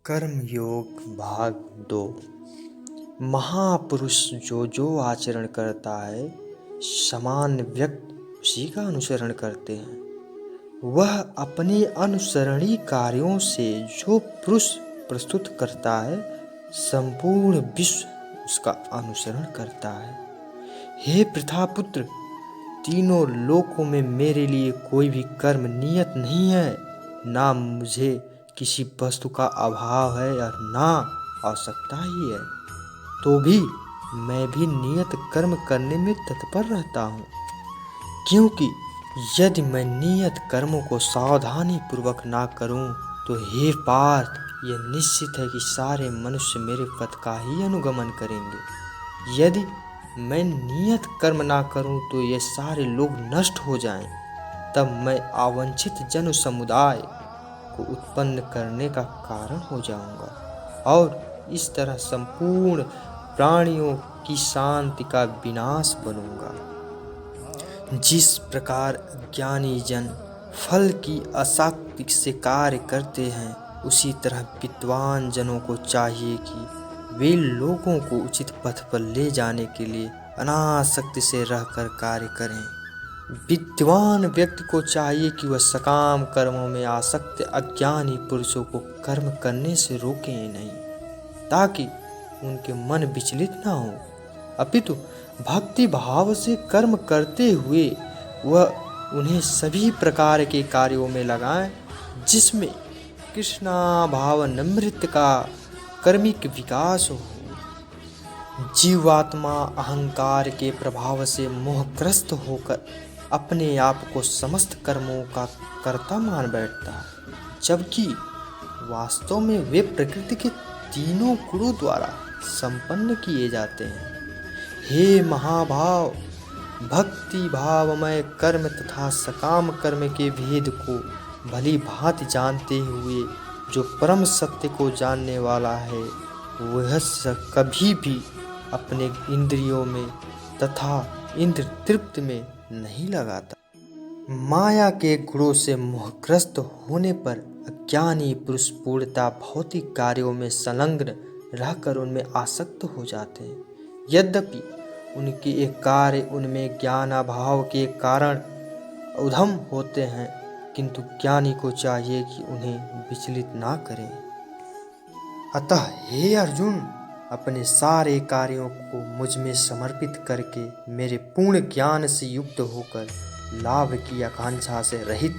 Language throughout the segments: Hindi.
कर्म योग भाग 2। महापुरुष जो जो आचरण करता है सामान्य व्यक्ति उसी का अनुसरण करते हैं। वह अपने अनुसरणीय कार्यों से जो पुरुष प्रस्तुत करता है संपूर्ण विश्व उसका अनुसरण करता है। हे प्रथापुत्र, तीनों लोकों में मेरे लिए कोई भी कर्म नियत नहीं है। ना मुझे किसी वस्तु का अभाव है और ना आवश्यकता ही है, तो भी मैं भी नियत कर्म करने में तत्पर रहता हूँ। क्योंकि यदि मैं नियत कर्मों को सावधानी पूर्वक ना करूँ तो हे पार्थ, यह निश्चित है कि सारे मनुष्य मेरे पथ का ही अनुगमन करेंगे। यदि मैं नियत कर्म ना करूं तो ये सारे लोग नष्ट हो जाएं, तब मैं अवांछित जन समुदाय को उत्पन्न करने का कारण हो जाऊंगा और इस तरह संपूर्ण प्राणियों की शांति का विनाश बनूंगा। जिस प्रकार ज्ञानी जन फल की आसक्ति से कार्य करते हैं, उसी तरह विद्वान जनों को चाहिए कि वे लोगों को उचित पथ पर ले जाने के लिए अनासक्ति से रहकर कार्य करें। विद्वान व्यक्ति को चाहिए कि वह सकाम कर्मों में आसक्त अज्ञानी पुरुषों को कर्म करने से रोकें नहीं, ताकि उनके मन विचलित न हो, अपितु भक्ति भाव से कर्म करते हुए वह उन्हें सभी प्रकार के कार्यों में लगाएं जिसमें कृष्णा भाव नमृत का कर्मिक विकास हो। जीवात्मा अहंकार के प्रभाव से मोहग्रस्त होकर अपने आप को समस्त कर्मों का कर्ता मान बैठता है, जबकि वास्तव में वे प्रकृति के तीनों गुणों द्वारा संपन्न किए जाते हैं। हे महाभाव, भक्ति भावमय कर्म तथा सकाम कर्म के भेद को भली भांति जानते हुए जो परम सत्य को जानने वाला है, वह कभी भी अपने इंद्रियों में तथा इंद्र तृप्त में नहीं लगाता। माया के गुणों से मोहग्रस्त होने पर अज्ञानी पुरुष पूर्णतः भौतिक कार्यों में संलग्न रहकर उनमें आसक्त हो जाते हैं। यद्यपि उनके एक कार्य उनमें ज्ञानाभाव के कारण उधम होते हैं, किंतु ज्ञानी को चाहिए कि उन्हें विचलित ना करें। अतः हे अर्जुन, अपने सारे कार्यों को मुझ में समर्पित करके मेरे पूर्ण ज्ञान से युक्त होकर लाभ की आकांक्षा से रहित,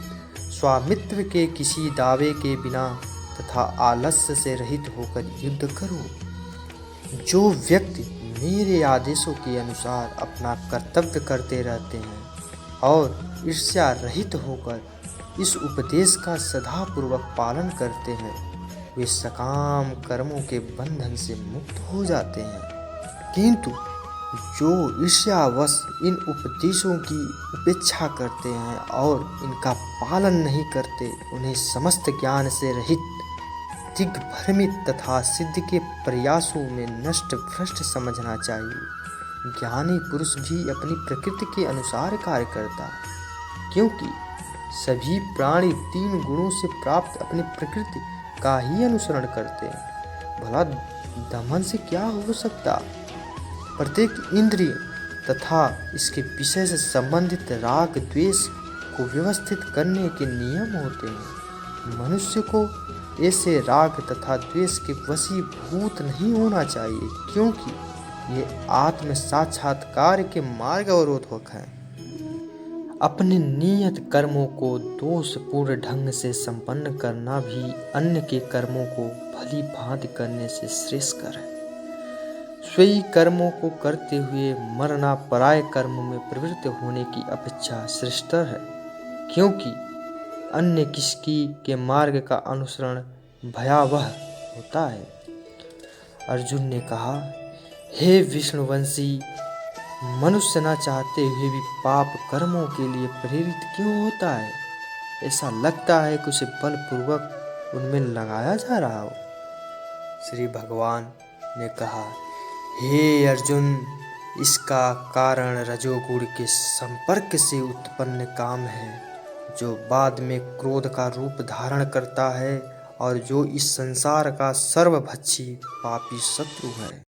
स्वामित्व के किसी दावे के बिना तथा आलस्य से रहित होकर युद्ध करो। जो व्यक्ति मेरे आदेशों के अनुसार अपना कर्तव्य करते रहते हैं और ईर्ष्या रहित होकर इस उपदेश का सदापूर्वक पालन करते हैं, वे सकाम कर्मों के बंधन से मुक्त हो जाते हैं। किंतु जो ईर्ष्यावश इन उपदेशों की उपेक्षा करते हैं और इनका पालन नहीं करते, उन्हें समस्त ज्ञान से रहित, दिग्भ्रमित तथा सिद्धि के प्रयासों में नष्ट भ्रष्ट समझना चाहिए। ज्ञानी पुरुष भी अपनी प्रकृति के अनुसार कार्य करता है, क्योंकि सभी प्राणी तीन गुणों से प्राप्त अपनी प्रकृति का ही अनुसरण करते हैं। भला दमन से क्या हो सकता? प्रत्येक इंद्रिय तथा इसके विषय से संबंधित राग द्वेष को व्यवस्थित करने के नियम होते हैं। मनुष्य को ऐसे राग तथा द्वेष के वशीभूत नहीं होना चाहिए, क्योंकि ये आत्म साक्षात्कार के मार्ग अवरोधक है। अपने नियत कर्मों को दोषपूर्ण ढंग से संपन्न करना भी अन्य के कर्मों को भली भांति करने से श्रेष्ठकर है। स्वयं कर्मों को करते हुए मरना पराय कर्मों में प्रवृत्त होने की अपेक्षा श्रेष्ठतर है, क्योंकि अन्य किसी के मार्ग का अनुसरण भयावह होता है। अर्जुन ने कहा, हे विष्णुवंशी, मनुष्य न चाहते हुए भी पाप कर्मों के लिए प्रेरित क्यों होता है? ऐसा लगता है कि उसे बलपूर्वक उनमें लगाया जा रहा हो। श्री भगवान ने कहा, हे अर्जुन, इसका कारण रजोगुण के संपर्क से उत्पन्न काम है, जो बाद में क्रोध का रूप धारण करता है और जो इस संसार का सर्वभक्षी पापी शत्रु है।